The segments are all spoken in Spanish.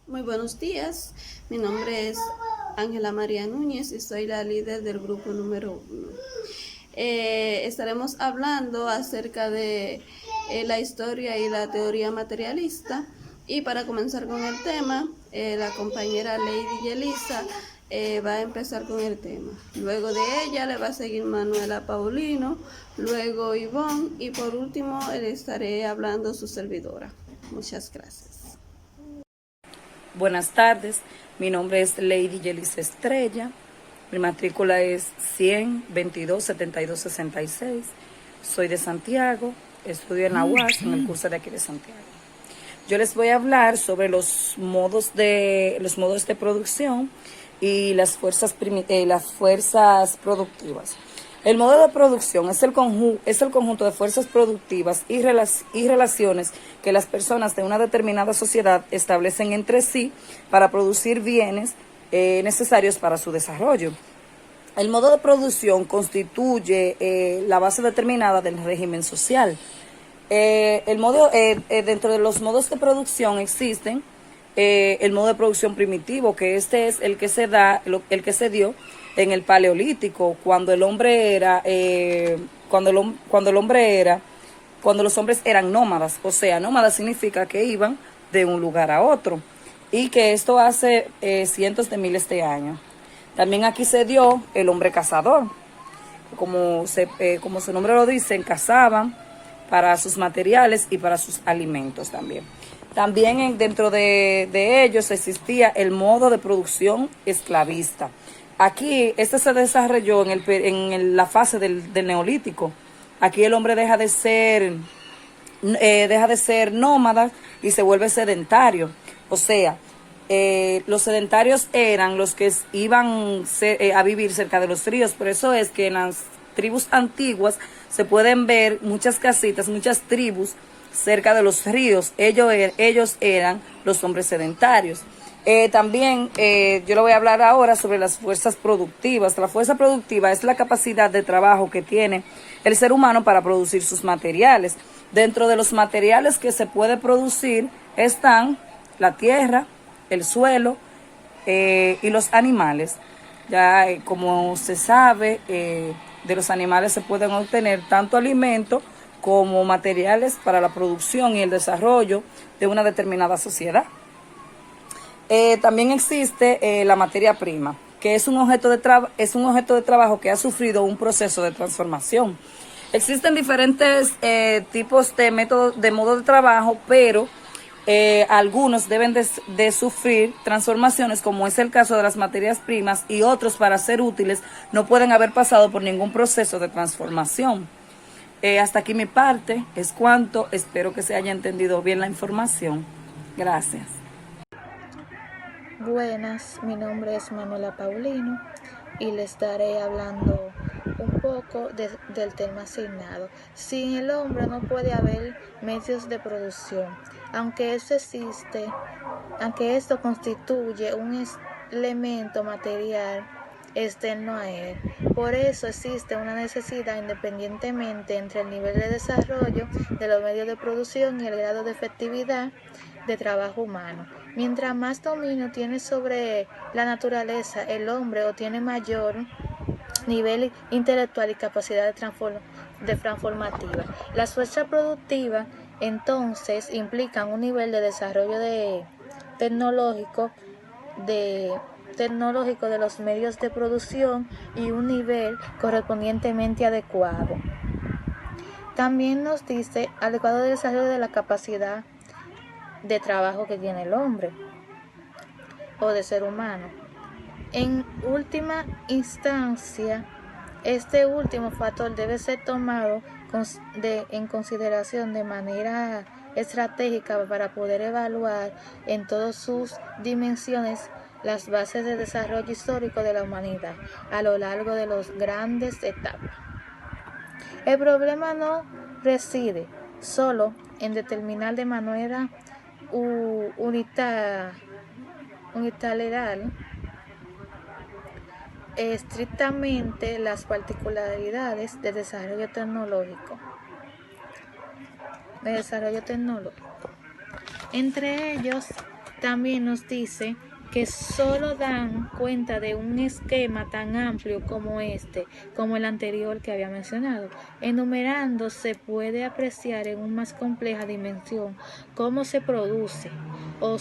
Muy buenos días, mi nombre es Ángela María Núñez y soy la líder del grupo número 1. Estaremos hablando acerca de la historia y la teoría materialista, y para comenzar con el tema, la compañera Lady Yelisa va a empezar con el tema. Luego de ella le va a seguir Manuela Paulino, luego Ivonne y por último le estaré hablando su servidora. Muchas gracias. Buenas tardes, mi nombre es Lady Yelisa Estrella, mi matrícula es 100 22 72 66, soy de Santiago, estudio en la UAS, en el curso de aquí de Santiago. Yo les voy a hablar sobre los modos de producción y las fuerzas productivas. El modo de producción es el conjunto de fuerzas productivas y relaciones que las personas de una determinada sociedad establecen entre sí para producir bienes necesarios para su desarrollo. El modo de producción constituye la base determinada del régimen social. Dentro de los modos de producción existen el modo de producción primitivo, que este es el que se dio en el Paleolítico, cuando los hombres eran nómadas. O sea, nómadas significa que iban de un lugar a otro, y que esto hace cientos de miles de años. También aquí se dio el hombre cazador. Como su nombre lo dice, cazaban para sus materiales y para sus alimentos también. También dentro de ellos existía el modo de producción esclavista. Aquí este se desarrolló en la fase del Neolítico. Aquí el hombre deja de ser nómada y se vuelve sedentario. O sea, los sedentarios eran los que iban a vivir cerca de los ríos. Por eso es que en las tribus antiguas se pueden ver muchas casitas, muchas tribus cerca de los ríos. Ellos eran los hombres sedentarios. También yo le voy a hablar ahora sobre las fuerzas productivas. La fuerza productiva es la capacidad de trabajo que tiene el ser humano para producir sus materiales. Dentro de los materiales que se puede producir están la tierra, el suelo y los animales. Ya como se sabe, de los animales se pueden obtener tanto alimento como materiales para la producción y el desarrollo de una determinada sociedad. También existe la materia prima, que es un objeto de trabajo que ha sufrido un proceso de transformación. Existen diferentes tipos de métodos, de modo de trabajo, pero algunos deben de sufrir transformaciones, como es el caso de las materias primas, y otros, para ser útiles, no pueden haber pasado por ningún proceso de transformación. Hasta aquí mi parte, es cuanto. Espero que se haya entendido bien la información. Gracias. Buenas, mi nombre es Manuela Paulino y les estaré hablando un poco del tema asignado. Sin el hombre no puede haber medios de producción, aunque esto constituye un elemento material externo a él. Por eso existe una necesidad independientemente entre el nivel de desarrollo de los medios de producción y el grado de efectividad de trabajo humano. Mientras más dominio tiene sobre la naturaleza el hombre, o tiene mayor nivel intelectual y capacidad de transformativa. Las fuerzas productivas entonces implican un nivel de desarrollo tecnológico de los medios de producción y un nivel correspondientemente adecuado. También nos dice adecuado desarrollo de la capacidad de trabajo que tiene el hombre o de ser humano. En última instancia, este último factor debe ser tomado en consideración de manera estratégica para poder evaluar en todas sus dimensiones las bases de desarrollo histórico de la humanidad a lo largo de las grandes etapas. El problema no reside solo en determinar de manera unilateral estrictamente las particularidades del desarrollo tecnológico. Entre ellos También nos dice que solo dan cuenta de un esquema tan amplio como como el anterior que había mencionado. Enumerando se puede apreciar en una más compleja dimensión cómo se produce, o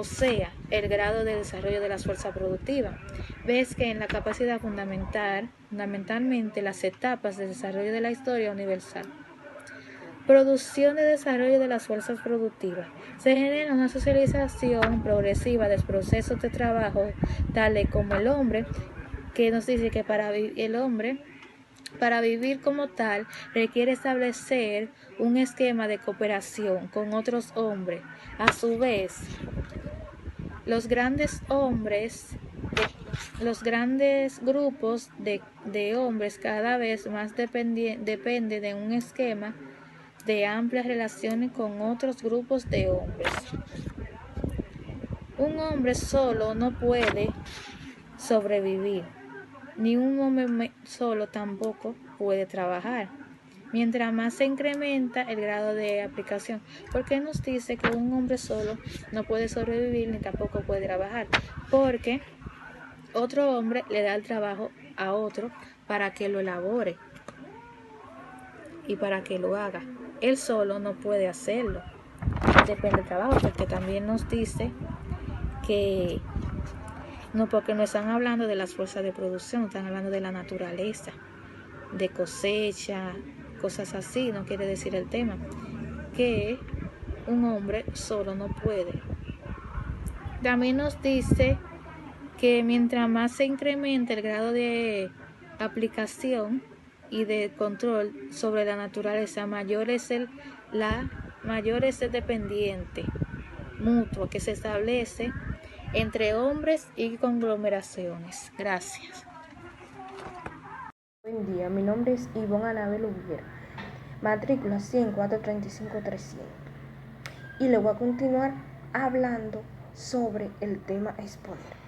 sea, el grado de desarrollo de las fuerzas productivas. Ves que en la capacidad fundamentalmente las etapas de desarrollo de la historia universal. Producción y desarrollo de las fuerzas productivas. Se genera una socialización progresiva de procesos de trabajo, tales como el hombre, que nos dice que el hombre, para vivir como tal, requiere establecer un esquema de cooperación con otros hombres. A su vez, los grandes grupos de hombres cada vez más dependen de un esquema de amplias relaciones con otros grupos de hombres. Un hombre solo no puede sobrevivir, ni un hombre solo tampoco puede trabajar. Mientras más se incrementa el grado de aplicación, porque nos dice que un hombre solo no puede sobrevivir ni tampoco puede trabajar, porque otro hombre le da el trabajo a otro para que lo elabore y para que lo haga. Él solo no puede hacerlo. Depende del trabajo, porque también nos dice que no, porque no están hablando de las fuerzas de producción, están hablando de la naturaleza, de cosecha, cosas así, no quiere decir el tema, que un hombre solo no puede. También nos dice que mientras más se incrementa el grado de aplicación y de control sobre la naturaleza, mayor es el dependiente mutuo que se establece entre hombres y conglomeraciones. Gracias. Buen día, mi nombre es Ivonne Anabel Ubiera, matrícula 104-35-300, y le voy a continuar hablando sobre el tema exponer.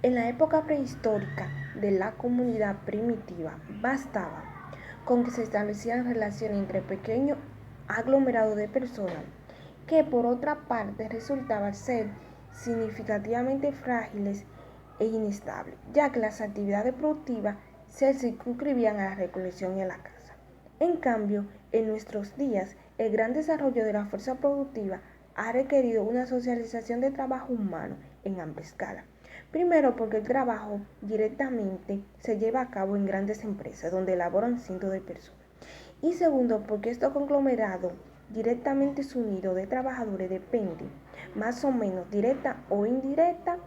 En la época prehistórica de la comunidad primitiva, bastaba con que se establecieran relaciones entre pequeños aglomerados de personas que por otra parte resultaban ser significativamente frágiles e inestables, ya que las actividades productivas se circunscribían a la recolección y a la caza. En cambio, en nuestros días, el gran desarrollo de la fuerza productiva ha requerido una socialización de trabajo humano en amplia escala. Primero, porque el trabajo directamente se lleva a cabo en grandes empresas donde laboran cientos de personas. Y segundo, porque estos conglomerados directamente unidos de trabajadores dependen, más o menos directa o indirecta,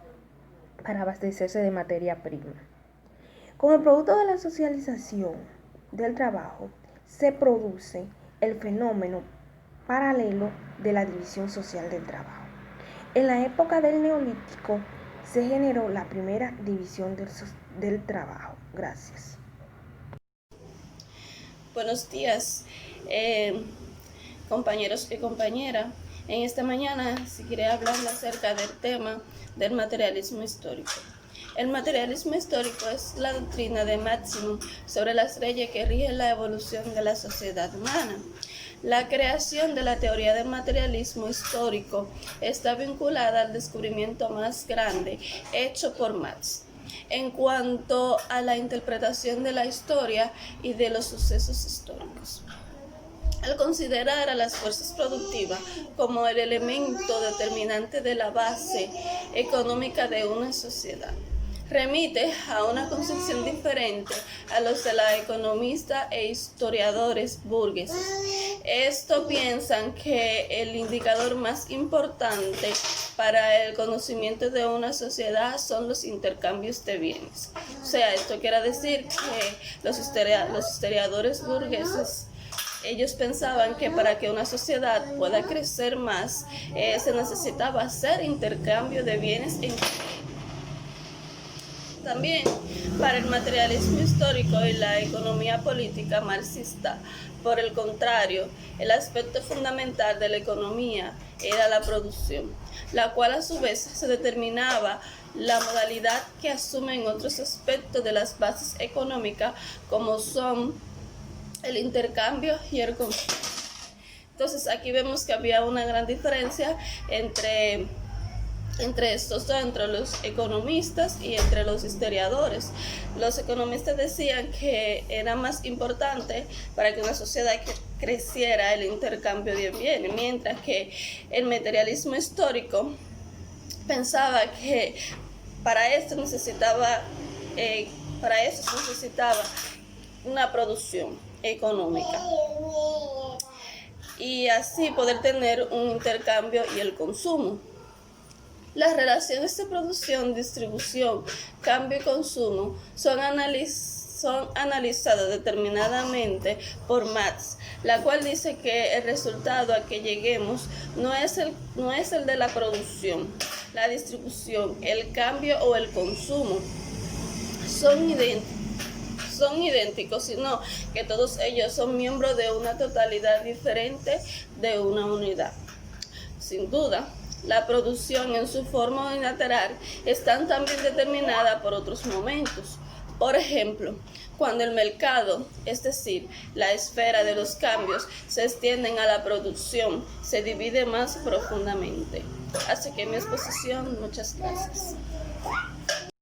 para abastecerse de materia prima. Con el producto de la socialización del trabajo se produce el fenómeno paralelo de la división social del trabajo. En la época del Neolítico se generó la primera división del trabajo. Gracias. Buenos días, compañeros y compañeras. En esta mañana si quería hablarles acerca del tema del materialismo histórico. El materialismo histórico es la doctrina de Máximo sobre las leyes que rigen la evolución de la sociedad humana. La creación de la teoría del materialismo histórico está vinculada al descubrimiento más grande hecho por Marx en cuanto a la interpretación de la historia y de los sucesos históricos. Al considerar a las fuerzas productivas como el elemento determinante de la base económica de una sociedad, remite a una concepción diferente a los de la economistas e historiadores burgueses. Estos piensan que el indicador más importante para el conocimiento de una sociedad son los intercambios de bienes. O sea, esto quiere decir que los historiadores burgueses, ellos pensaban que para que una sociedad pueda crecer más, se necesitaba hacer intercambio de bienes en También para el materialismo histórico y la economía política marxista. Por el contrario, el aspecto fundamental de la economía era la producción, la cual a su vez se determinaba la modalidad que asumen otros aspectos de las bases económicas, como son el intercambio y el consumo. Entonces aquí vemos que había una gran diferencia entre estos dos, entre los economistas y entre los historiadores. Los economistas decían que era más importante para que una sociedad creciera el intercambio de bienes, mientras que el materialismo histórico pensaba que para esto se necesitaba una producción económica y así poder tener un intercambio y el consumo. Las relaciones de producción, distribución, cambio y consumo son analizadas determinadamente por Marx, la cual dice que el resultado a que lleguemos no es el de la producción, la distribución, el cambio o el consumo. Son idénticos, sino que todos ellos son miembros de una totalidad diferente de una unidad. Sin duda, la producción en su forma unilateral está también determinada por otros momentos. Por ejemplo, cuando el mercado, es decir, la esfera de los cambios, se extienden a la producción, se divide más profundamente. Así que mi exposición, muchas gracias.